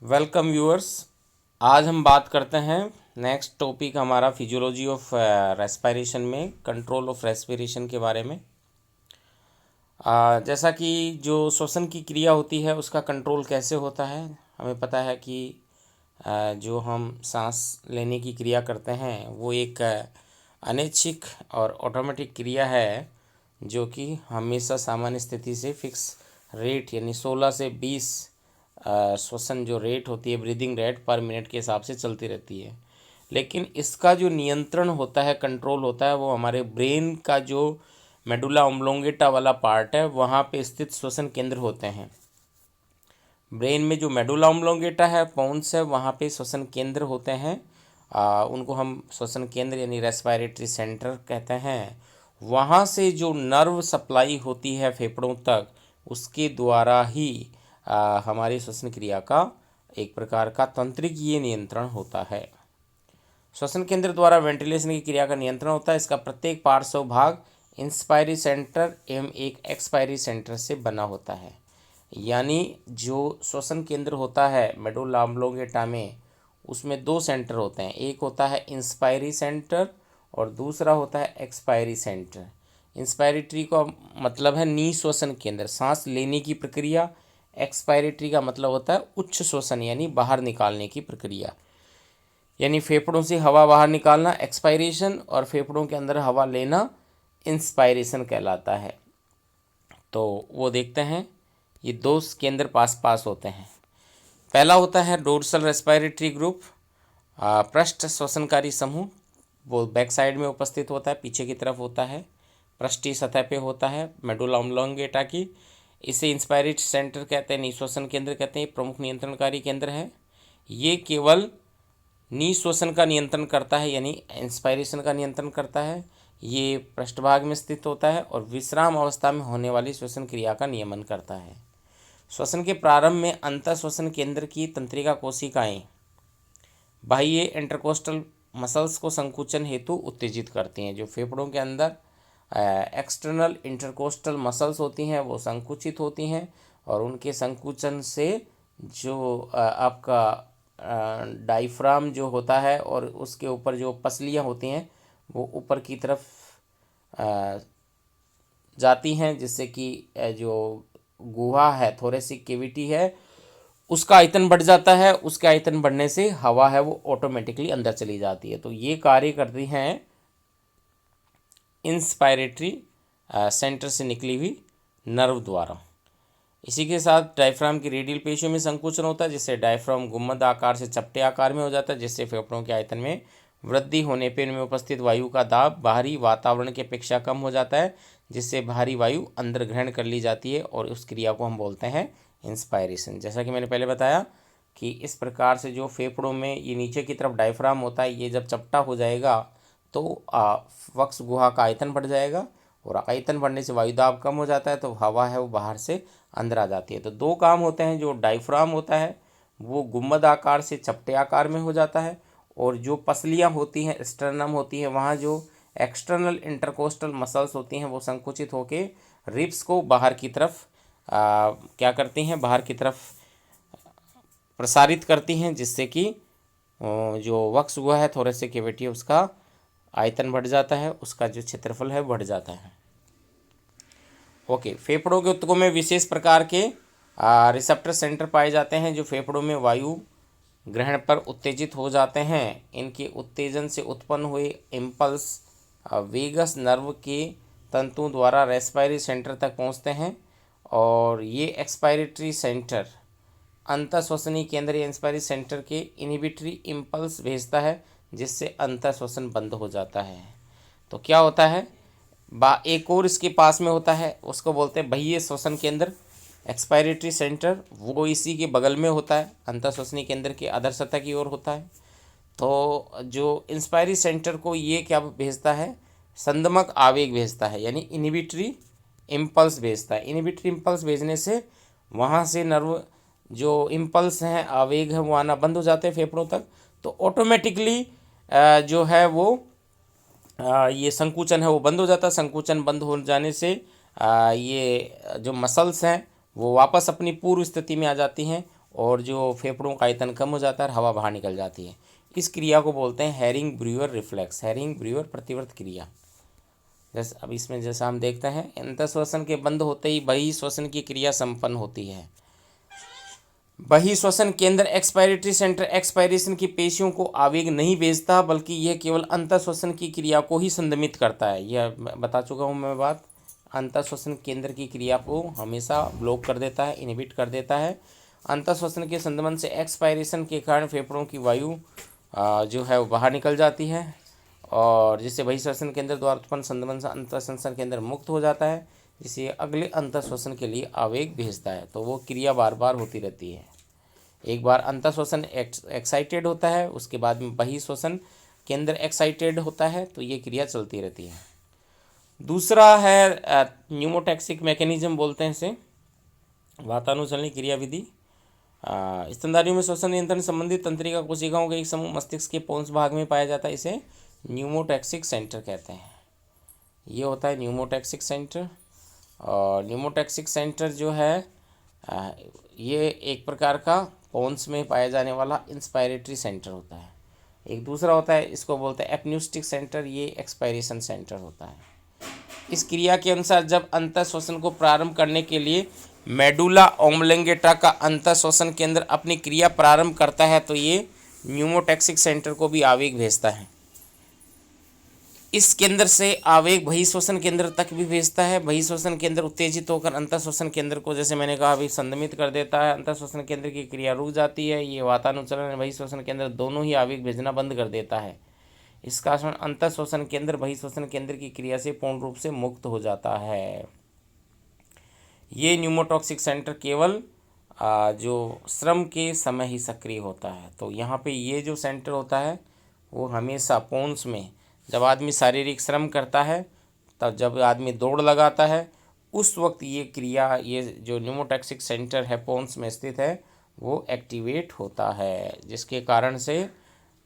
Welcome viewers. आज हम बात करते हैं नेक्स्ट टॉपिक हमारा फिजियोलॉजी ऑफ रेस्पिरेशन में कंट्रोल ऑफ रेस्पिरेशन के बारे में। जैसा कि जो श्वसन की क्रिया होती है उसका कंट्रोल कैसे होता है। हमें पता है कि जो हम सांस लेने की क्रिया करते हैं वो एक अनैच्छिक और ऑटोमेटिक क्रिया है जो कि हमेशा सामान्य स्थिति से फिक्स रेट यानी 16 से 20 श्वसन जो रेट होती है, ब्रीदिंग रेट पर मिनट के हिसाब से चलती रहती है। लेकिन इसका जो नियंत्रण होता है, कंट्रोल होता है, वो हमारे ब्रेन का जो मेडुला ऑब्लोंगेटा वाला पार्ट है वहाँ पे स्थित श्वसन केंद्र होते हैं। ब्रेन में जो मेडुला ऑब्लोंगेटा है, पोन्स है, वहाँ पे श्वसन केंद्र होते हैं। उनको हम श्वसन केंद्र यानी रेस्पिरेटरी सेंटर कहते हैं। वहाँ से जो नर्व सप्लाई होती है फेफड़ों तक, उसके द्वारा ही हमारी श्वसन क्रिया का एक प्रकार का तंत्रिक ये नियंत्रण होता है। श्वसन केंद्र द्वारा वेंटिलेशन की क्रिया का नियंत्रण होता है। इसका प्रत्येक पार्श्व भाग इंस्पायरी सेंटर एवं एक एक्सपायरी सेंटर से बना होता है। यानी जो श्वसन केंद्र होता है मेडुला ऑब्लोंगेटा में, उसमें दो सेंटर होते हैं। एक होता है इंस्पायरी सेंटर और दूसरा होता है एक्सपायरी सेंटर। इंस्पायरेटरी का मतलब है निःश्वसन केंद्र, सांस लेने की प्रक्रिया। एक्सपायरेटरी का मतलब होता है उच्च श्वसन यानी बाहर निकालने की प्रक्रिया, यानी फेफड़ों से हवा बाहर निकालना एक्सपायरेशन और फेफड़ों के अंदर हवा लेना इंस्पायरेशन कहलाता है। तो वो देखते हैं, ये दो केंद्र पास पास होते हैं। पहला होता है डोर्सल रेस्पिरेटरी ग्रुप, पृष्ठ श्वसनकारी समूह। वो बैक साइड में उपस्थित होता है, पीछे की तरफ होता है, पृष्ठीय सतह पे होता है मेडुला ऑब्लोंगेटा की। इसे इंस्पायरेटरी सेंटर कहते हैं, निःश्वसन केंद्र कहते हैं। प्रमुख नियंत्रणकारी केंद्र है। ये केवल निःश्वसन का नियंत्रण करता है यानी इंस्पायरेशन का नियंत्रण करता है। ये पृष्ठभाग में स्थित होता है और विश्राम अवस्था में होने वाली श्वसन क्रिया का नियमन करता है। श्वसन के प्रारंभ में अंतःश्वसन केंद्र की तंत्रिका कोशिकाएं बाह्य इंटरकोस्टल मसल्स को संकुचन हेतु उत्तेजित करती हैं। जो फेफड़ों के अंदर एक्सटर्नल इंटरकोस्टल मसल्स होती हैं वो संकुचित होती हैं और उनके संकुचन से जो आपका डायफ्राम जो होता है और उसके ऊपर जो पसलियाँ होती हैं वो ऊपर की तरफ जाती हैं, जिससे कि जो गुहा है, थोरेसिक कैविटी है, उसका आयतन बढ़ जाता है। उसके आयतन बढ़ने से हवा है वो ऑटोमेटिकली अंदर चली जाती है। तो ये कार्य करती हैं इंस्पायरेटरी सेंटर से निकली हुई नर्व द्वारा। इसी के साथ डायफ्राम की रेडियल पेशियों में संकुचन होता है, जिससे डायफ्राम गुम्बद आकार से चपटे आकार में हो जाता है, जिससे फेफड़ों के आयतन में वृद्धि होने पर इनमें उपस्थित वायु का दाब बाहरी वातावरण की अपेक्षा कम हो जाता है, जिससे बाहरी वायु अंदर ग्रहण कर ली जाती है और उस क्रिया को हम बोलते हैं इंस्पायरेशन। जैसा कि मैंने पहले बताया कि इस प्रकार से जो फेफड़ों में ये नीचे की तरफ डायफ्राम होता है, ये जब चपटा हो जाएगा तो वक्ष गुहा का आयतन बढ़ जाएगा और आयतन बढ़ने से वायुदाब कम हो जाता है, तो हवा है वो बाहर से अंदर आ जाती है। तो दो काम होते हैं, जो डायफ्राम होता है वो गुम्बद आकार से चपटे आकार में हो जाता है और जो पसलियाँ होती हैं, स्टर्नम होती है, वहाँ जो एक्सटर्नल इंटरकोस्टल मसल्स होती हैं वो संकुचित होकर रिब्स को बाहर की तरफ क्या करती हैं, बाहर की तरफ प्रसारित करती हैं, जिससे कि जो वक्ष गुहा है, थोरेसिक कैविटी है, उसका आयतन बढ़ जाता है, उसका जो क्षेत्रफल है बढ़ जाता है। ओके, फेफड़ों के ऊतकों में विशेष प्रकार के रिसेप्टर सेंटर पाए जाते हैं जो फेफड़ों में वायु ग्रहण पर उत्तेजित हो जाते हैं। इनके उत्तेजन से उत्पन्न हुए इम्पल्स वेगस नर्व के तंतुओं द्वारा रेस्पिरेटरी सेंटर तक पहुंचते हैं और ये एक्सपायरेटरी सेंटर अंतःश्वसनी केंद्र या इंस्पायरी सेंटर के इनहिबिटरी इम्पल्स भेजता है, जिससे अंतःश्वसन बंद हो जाता है। तो क्या होता है, एक और इसके पास में होता है, उसको बोलते हैं बाह्य श्वसन केंद्र, एक्सपायरेटरी सेंटर, वो इसी के बगल में होता है, अंतःश्वसनी केंद्र के अधर सतह की ओर होता है। तो जो इंस्पायरी सेंटर को ये क्या भेजता है, संदमक आवेग भेजता है, यानी इनहिबिटरी इम्पल्स भेजता है। इनहिबिटरी इम्पल्स भेजने से वहाँ से नर्व जो इम्पल्स हैं, आवेग है, वो आना बंद हो जाते हैं फेफड़ों तक। तो ऑटोमेटिकली जो है वो ये संकुचन है वो बंद हो जाता है। संकुचन बंद हो जाने से ये जो मसल्स हैं वो वापस अपनी पूर्व स्थिति में आ जाती हैं और जो फेफड़ों का आयतन कम हो जाता है और हवा बाहर निकल जाती है। इस क्रिया को बोलते हैं Hering Breuer reflex, Hering Breuer प्रतिवर्त क्रिया। जैसे अब इसमें जैसा हम देखते हैं, अंतःश्वसन के बंद होते ही बहिःश्वसन की क्रिया संपन्न होती है। बहिःश्वसन केंद्र एक्सपायरेटरी सेंटर एक्सपायरेशन की पेशियों को आवेग नहीं भेजता, बल्कि यह केवल अंतःश्वसन की क्रिया को ही संदमित करता है। यह बता चुका हूँ मैं बात। अंतःश्वसन केंद्र की क्रिया को हमेशा ब्लॉक कर देता है, इनहिबिट कर देता है। अंतःश्वसन के संदमन से एक्सपायरेशन के कारण फेफड़ों की वायु जो है वो बाहर निकल जाती है, और जिससे बहिःश्वसन केंद्र द्वारा उत्पन्न संदमन से अंतःश्वसन केंद्र मुक्त हो जाता है, जिससे अगले अंतःश्वसन के लिए आवेग भेजता है। तो वो क्रिया बार बार होती रहती है। एक बार अंतःश्वसन एक्साइटेड होता है, उसके बाद में बहिःश्वसन केंद्र एक्साइटेड होता है, तो ये क्रिया चलती रहती है। दूसरा है न्यूमोटैक्सिक मैकेनिज्म बोलते हैं इसे, वातानुचलनी क्रिया विधि। स्तनधारियों में श्वसन नियंत्रण संबंधी तंत्रिका कोशिकाओं का एक समूह मस्तिष्क के पोन्स भाग में पाया जाता है, इसे न्यूमोटैक्सिक सेंटर कहते हैं। ये होता है न्यूमोटैक्सिक सेंटर। और न्यूमोटैक्सिक सेंटर जो है ये एक प्रकार का पोन्स में पाया जाने वाला इंस्पायरेटरी सेंटर होता है। एक दूसरा होता है, इसको बोलते हैं एपन्यूस्टिक सेंटर, ये एक्सपायरेशन सेंटर होता है। इस क्रिया के अनुसार जब अंतःश्वसन को प्रारंभ करने के लिए मेडुला ओम्बलेंगेटा का अंतःश्वसन केंद्र अपनी क्रिया प्रारंभ करता है, तो ये न्यूमोटैक्सिक सेंटर को भी आवेग भेजता है। इस केंद्र से आवेग बहिःश्वसन केंद्र तक भी भेजता है। बहिःश्वसन केंद्र उत्तेजित होकर अंतःश्वसन केंद्र को, जैसे मैंने कहा, अभी संदमित कर देता है। अंतःश्वसन केंद्र की क्रिया रुक जाती है। ये वातानुचलन और बहिःश्वसन केंद्र दोनों ही आवेग भेजना बंद कर देता है। इस कारण अंतःश्वसन केंद्र बहिःश्वसन केंद्र की क्रिया से पूर्ण रूप से मुक्त हो जाता है। ये न्यूमोटॉक्सिक सेंटर केवल जो श्रम के समय ही सक्रिय होता है। तो यहाँ पे ये जो सेंटर होता है वो हमेशा पोन्स में, जब आदमी शारीरिक श्रम करता है, तब जब आदमी दौड़ लगाता है, उस वक्त ये क्रिया, ये जो न्यूमोटॉक्सिक सेंटर है पोन्स में स्थित है, वो एक्टिवेट होता है, जिसके कारण से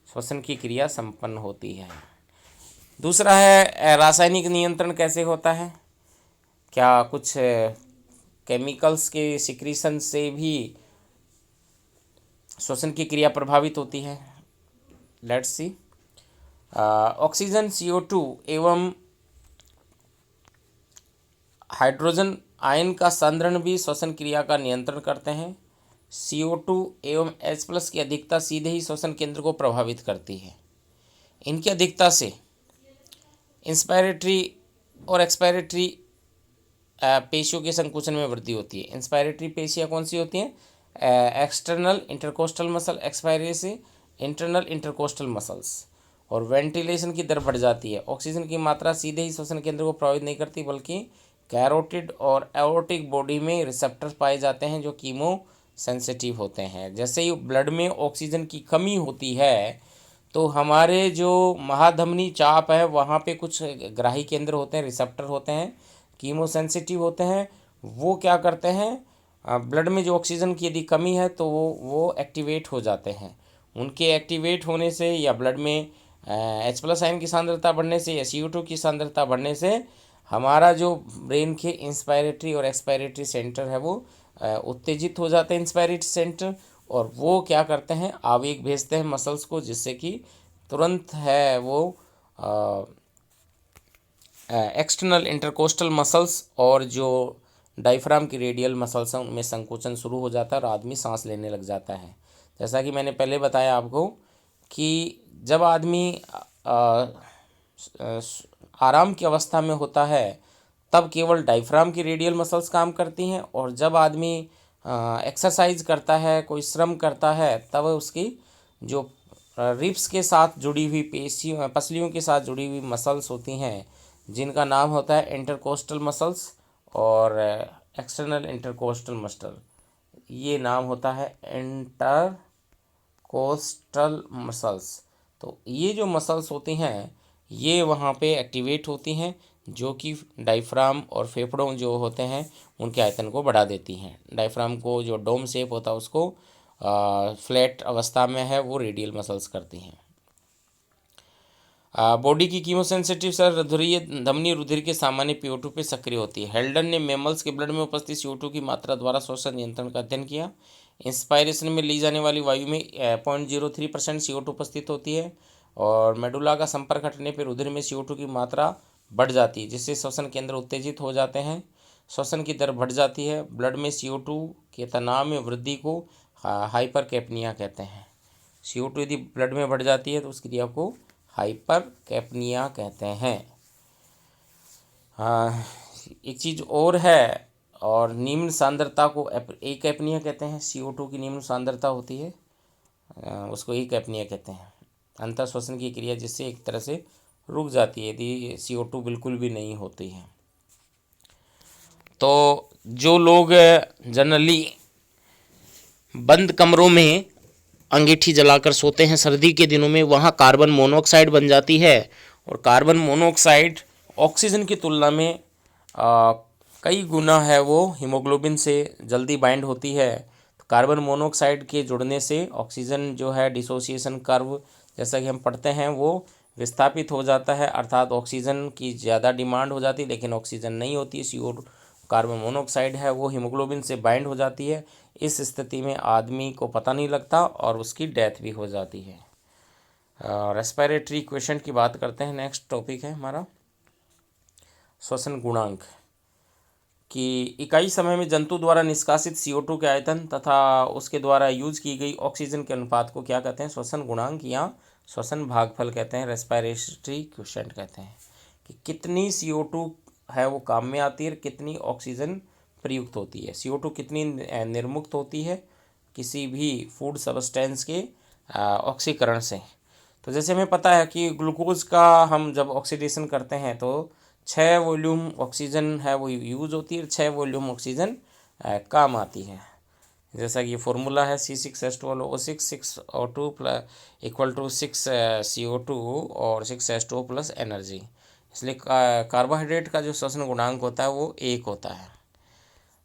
श्वसन की क्रिया संपन्न होती है। दूसरा है रासायनिक नियंत्रण कैसे होता है। क्या कुछ केमिकल्स के सिक्रीशन से भी श्वसन की क्रिया प्रभावित होती है। Let's see. ऑक्सीजन, CO2 एवं हाइड्रोजन आयन का संधारण भी श्वसन क्रिया का नियंत्रण करते हैं। CO2 एवं H+ की अधिकता सीधे ही श्वसन केंद्र को प्रभावित करती है। इनकी अधिकता से इंस्पायरेटरी और एक्सपायरेटरी पेशियों के संकुचन में वृद्धि होती है। इंस्पायरेटरी पेशियाँ कौन सी होती हैं? External intercostal muscle, expiratory internal intercostal muscles. और वेंटिलेशन की दर बढ़ जाती है। ऑक्सीजन की मात्रा सीधे ही श्वसन केंद्र को प्रभावित नहीं करती, बल्कि कैरोटिड और एओर्टिक बॉडी में रिसेप्टर्स पाए जाते हैं जो कीमो सेंसिटिव होते हैं। जैसे ही ब्लड में ऑक्सीजन की कमी होती है, तो हमारे जो महाधमनी चाप है वहाँ पे कुछ ग्राही केंद्र होते हैं, रिसेप्टर होते हैं, कीमो सेंसिटिव होते हैं। वो क्या करते हैं, ब्लड में जो ऑक्सीजन की यदि कमी है तो वो एक्टिवेट हो जाते हैं। उनके एक्टिवेट होने से या ब्लड में H+ आयन की सांद्रता बढ़ने से या CO2 की सांद्रता बढ़ने से हमारा जो ब्रेन के इंस्पायरेटरी और एक्सपायरेटरी सेंटर है वो उत्तेजित हो जाते हैं, इंस्पायरेटरी सेंटर, और वो क्या करते हैं, आवेग भेजते हैं मसल्स को, जिससे कि तुरंत है वो एक्सटर्नल इंटरकोस्टल मसल्स और जो डायफ्राम की रेडियल मसल्स हैं उनमें संकोचन शुरू हो जाता है और आदमी सांस लेने लग जाता है। जैसा कि मैंने पहले बताया आपको कि जब आदमी आराम की अवस्था में होता है तब केवल डायफ्राम की रेडियल मसल्स काम करती हैं, और जब आदमी एक्सरसाइज करता है, कोई श्रम करता है, तब उसकी जो रिब्स के साथ जुड़ी हुई पेशियों, पसलियों के साथ जुड़ी हुई मसल्स होती हैं, जिनका नाम होता है इंटरकोस्टल मसल्स और एक्सटर्नल इंटरकोस्टल मसल, ये नाम होता है इंटरकोस्टल मसल्स। तो ये जो मसल्स होती हैं ये वहाँ पे एक्टिवेट होती हैं, जो कि डायफ्राम और फेफड़ों जो होते हैं उनके आयतन को बढ़ा देती हैं। डायफ्राम को जो डोम शेप होता है उसको फ्लैट अवस्था में है वो रेडियल मसल्स करती हैं। बॉडी की कीमोसेंसिटिव सेल रुधिरीय धमनी रुधिर के सामान्य PO2 पे सक्रिय होती है। हेल्डन ने मैमल्स के ब्लड में उपस्थित CO2 की मात्रा द्वारा श्वसन नियंत्रण का अध्ययन किया। इंस्पायरेशन में ली जाने वाली वायु में 0.03% CO2 उपस्थित होती है और मेडुला का संपर्क हटने पर रुधिर में CO2 की मात्रा बढ़ जाती है, जिससे श्वसन केंद्र उत्तेजित हो जाते हैं, श्वसन की दर बढ़ जाती है। ब्लड में CO2 के तनाव में वृद्धि को हाइपरकैप्निया कहते हैं। CO2 यदि ब्लड में बढ़ जाती है तो उस क्रिया को हाइपरकैप्निया कहते हैं। एक चीज़ और है, और निम्न सांद्रता को एक एपनिया कहते हैं। CO2 की निम्न सांद्रता होती है, उसको एक एपनिया कहते हैं। अंतः श्वसन की क्रिया जिससे एक तरह से रुक जाती है यदि CO2 बिल्कुल भी नहीं होती है। तो जो लोग जनरली बंद कमरों में अंगीठी जलाकर सोते हैं सर्दी के दिनों में, वहाँ कार्बन मोनोऑक्साइड बन जाती है और कार्बन मोनोऑक्साइड ऑक्सीजन की तुलना में कई गुना है वो हीमोग्लोबिन से जल्दी बाइंड होती है। तो कार्बन मोनोऑक्साइड के जुड़ने से ऑक्सीजन जो है डिसोसिएशन कर्व जैसा कि हम पढ़ते हैं वो विस्थापित हो जाता है, अर्थात ऑक्सीजन की ज़्यादा डिमांड हो जाती है लेकिन ऑक्सीजन नहीं होती है। CO कार्बन मोनोऑक्साइड है वो हीमोग्लोबिन से बाइंड हो जाती है। इस स्थिति में आदमी को पता नहीं लगता और उसकी डेथ भी हो जाती है। रेस्पिरेटरी इक्वेशन की बात करते हैं। नेक्स्ट टॉपिक है हमारा श्वसन गुणांक की इकाई समय में जंतु द्वारा निष्कासित CO2 के आयतन तथा उसके द्वारा यूज की गई ऑक्सीजन के अनुपात को क्या कहते हैं? श्वसन गुणांक या श्वसन भागफल कहते हैं, रेस्पिरेटरी क्वोशिएंट कहते हैं। कि कितनी CO2 है वो काम में आती है, कितनी ऑक्सीजन प्रयुक्त होती है। CO2 कितनी निर्मुक्त होती है किसी भी फूड सब्सटेंस के ऑक्सीकरण से। तो जैसे हमें पता है कि ग्लूकोज का हम जब ऑक्सीडेशन करते हैं तो 6 वॉल्यूम ऑक्सीजन है वो यूज़ होती है, 6 वॉल्यूम ऑक्सीजन काम आती है। जैसा कि ये फार्मूला है C6H12O6 6O2 equal to 6 CO2 और 6 H2O प्लस एनर्जी। इसलिए कार्बोहाइड्रेट का जो श्वसन गुणांक होता है वो 1 होता है।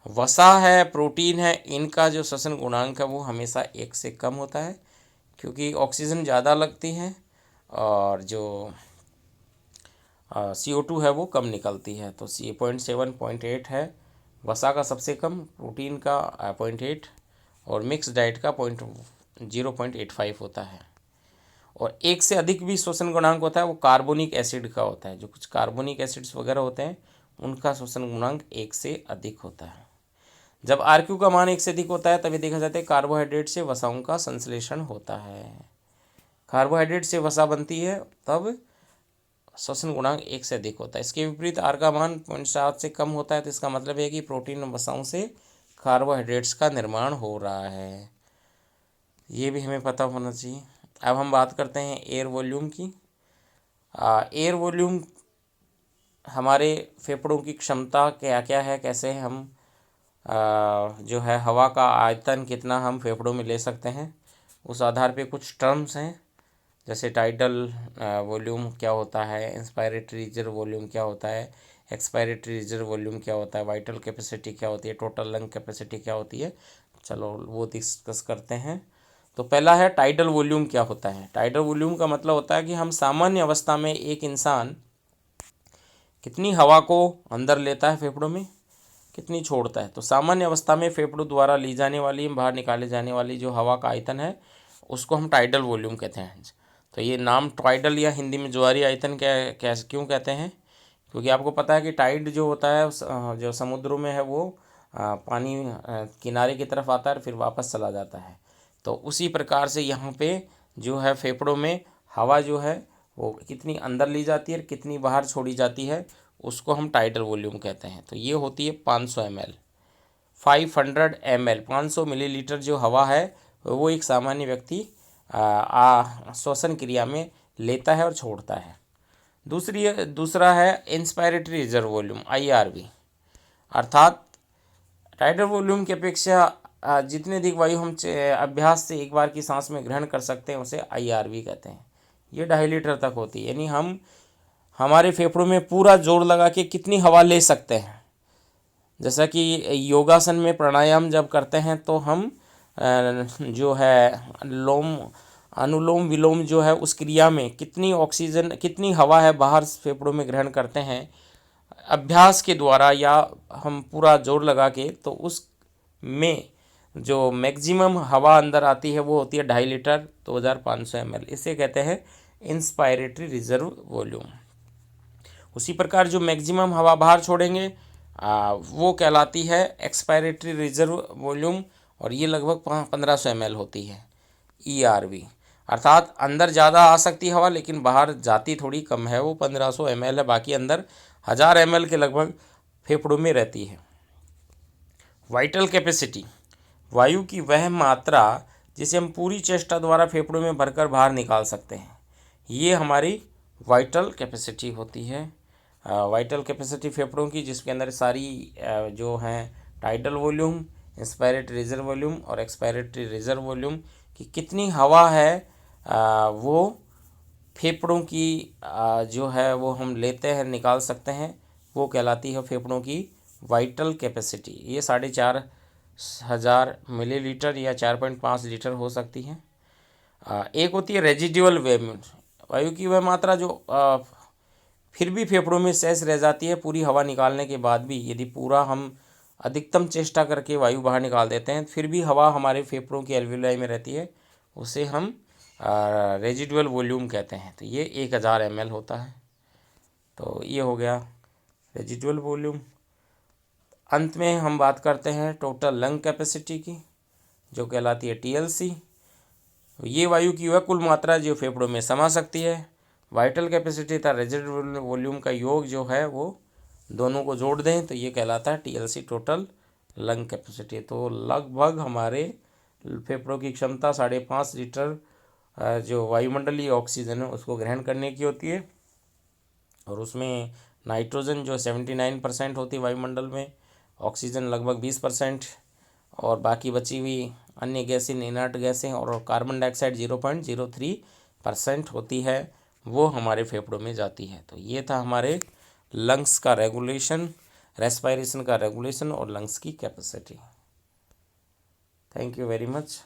वसा है, प्रोटीन है, इनका जो श्वसन गुणांक है वो हमेशा 1 से कम होता है क्योंकि ऑक्सीजन ज़्यादा लगती है और जो CO2 है वो कम निकलती है। तो 0.7 0.8 है वसा का सबसे कम, प्रोटीन का 0.8 और मिक्स डाइट का 0.85 होता है। और 1 से अधिक भी श्वसन गुणांक होता है वो कार्बोनिक एसिड का होता है। जो कुछ कार्बोनिक एसिड्स वगैरह होते हैं उनका श्वसन गुणांक 1 से अधिक होता है। जब RQ का मान 1 से अधिक होता है तभी देखा जाता है कार्बोहाइड्रेट से वसाओं का संश्लेषण होता है। कार्बोहाइड्रेट से वसा बनती है तब श्वसन गुणांक 1 से अधिक होता है। इसके विपरीत R का मान 0.7 से कम होता है तो इसका मतलब है कि प्रोटीन वसाओं से कार्बोहाइड्रेट्स का निर्माण हो रहा है। ये भी हमें पता होना चाहिए। अब हम बात करते हैं एयर वॉल्यूम की। एयर वॉल्यूम हमारे फेफड़ों की क्षमता क्या क्या है, कैसे हम जो है हवा का आयतन कितना हम फेफड़ों में ले सकते हैं, उस आधार पे कुछ टर्म्स हैं जैसे टाइडल वॉल्यूम क्या होता है, इंस्पायरेटरी रिजर्व वॉल्यूम क्या होता है, एक्सपायरेटरी रिजर्व वॉल्यूम क्या होता है, वाइटल कैपेसिटी क्या होती है, टोटल लंग कैपेसिटी क्या होती है। चलो वो डिस्कस करते हैं। तो पहला है टाइडल वॉल्यूम क्या होता है। टाइडल वॉल्यूम का मतलब होता है कि हम सामान्य अवस्था में एक इंसान कितनी हवा को अंदर लेता है फेफड़ों में, कितनी छोड़ता है। तो सामान्य अवस्था में फेफड़ों द्वारा ली जाने वाली, बाहर निकाले जाने वाली जो हवा का आयतन है उसको हम टाइडल वॉल्यूम कहते हैं। तो ये नाम टाइडल या हिंदी में ज्वारीय आयतन क्यों कहते हैं, क्योंकि आपको पता है कि टाइड जो होता है जो समुद्रों में है वो पानी किनारे की तरफ आता है और फिर वापस चला जाता है। तो उसी प्रकार से यहाँ पे जो है फेफड़ों में हवा जो है वो कितनी अंदर ली जाती है और कितनी बाहर छोड़ी जाती है उसको हम टाइडल वॉल्यूम कहते हैं। तो ये होती है 500 ml, 500 ml, 500 मिलीलीटर जो हवा है वो एक सामान्य व्यक्ति श्वसन क्रिया में लेता है और छोड़ता है। दूसरा है इंस्पायरेटरी रिजर्व वॉल्यूम IRV, अर्थात टाइडल वॉल्यूम की अपेक्षा जितने अधिक वायु हम अभ्यास से एक बार की सांस में ग्रहण कर सकते हैं उसे IRV कहते हैं। ये 2.5 लीटर तक होती है, यानी हम हमारे फेफड़ों में पूरा जोर लगा के कितनी हवा ले सकते हैं। जैसा कि योगासन में प्राणायाम जब करते हैं तो हम जो है अनुलोम विलोम जो है उस क्रिया में कितनी ऑक्सीजन, कितनी हवा है बाहर फेफड़ों में ग्रहण करते हैं अभ्यास के द्वारा या हम पूरा जोर लगा के, तो उस में जो मैक्सिमम हवा अंदर आती है वो होती है 2.5 लीटर 2500 ml। इसे कहते हैं इंस्पायरेटरी रिजर्व वॉल्यूम। उसी प्रकार जो मैक्सिमम हवा बाहर छोड़ेंगे वो कहलाती है एक्सपायरेटरी रिजर्व वॉल्यूम, और ये लगभग 1500 ml होती है ERV। अर्थात अंदर ज़्यादा आ सकती हवा लेकिन बाहर जाती थोड़ी कम है, वो 1500 ml है, बाकी अंदर 1000 ml के लगभग फेफड़ों में रहती है। वाइटल कैपेसिटी, वायु की वह मात्रा जिसे हम पूरी चेष्टा द्वारा फेफड़ों में भरकर बाहर निकाल सकते हैं, ये हमारी वाइटल कैपेसिटी होती है। वाइटल कैपेसिटी फेफड़ों की, जिसके अंदर सारी जो हैं tidal volume, inspiratory reserve volume और एक्सपायरेटरी रिजर्व वॉल्यूम की कितनी हवा है वो फेफड़ों की जो है वो हम लेते हैं, निकाल सकते हैं, वो कहलाती है फेफड़ों की वाइटल कैपेसिटी। ये 4500 मिलीलीटर या 4.5 लीटर हो सकती है। एक होती है रेजिडुअल वैल्यू, वायु की वह मात्रा जो फिर भी फेफड़ों में शेष रह जाती है पूरी हवा निकालने के बाद भी। यदि पूरा हम अधिकतम चेष्टा करके वायु बाहर निकाल देते हैं फिर भी हवा हमारे फेफड़ों की एल्वियोलाई में रहती है, उसे हम रेजिडुअल वॉल्यूम कहते हैं। तो ये 1000 ml होता है। तो ये हो गया रेजिडुअल वॉल्यूम। अंत में हम बात करते हैं टोटल लंग कैपेसिटी की, जो कहलाती है TLC। ये वायु की वह कुल मात्रा जो फेफड़ों में समा सकती है। वाइटल कैपेसिटी तथा रेजिडुअल वॉल्यूम का योग जो है वो दोनों को जोड़ दें तो ये कहलाता है TLC, टोटल लंग कैपेसिटी। तो लगभग हमारे फेफड़ों की क्षमता 5.5 लीटर जो वायुमंडलीय ऑक्सीजन है उसको ग्रहण करने की होती है, और उसमें नाइट्रोजन जो 79% होती है वायुमंडल में, ऑक्सीजन लगभग 20%, और बाकी बची हुई अन्य गैसें, इनर्ट गैसें और कार्बन डाइऑक्साइड 0.03% होती है, वो हमारे फेफड़ों में जाती है। तो ये था हमारे लंग्स का रेगुलेशन, रेस्पायरेशन का रेगुलेशन और लंग्स की capacity. Thank you very much.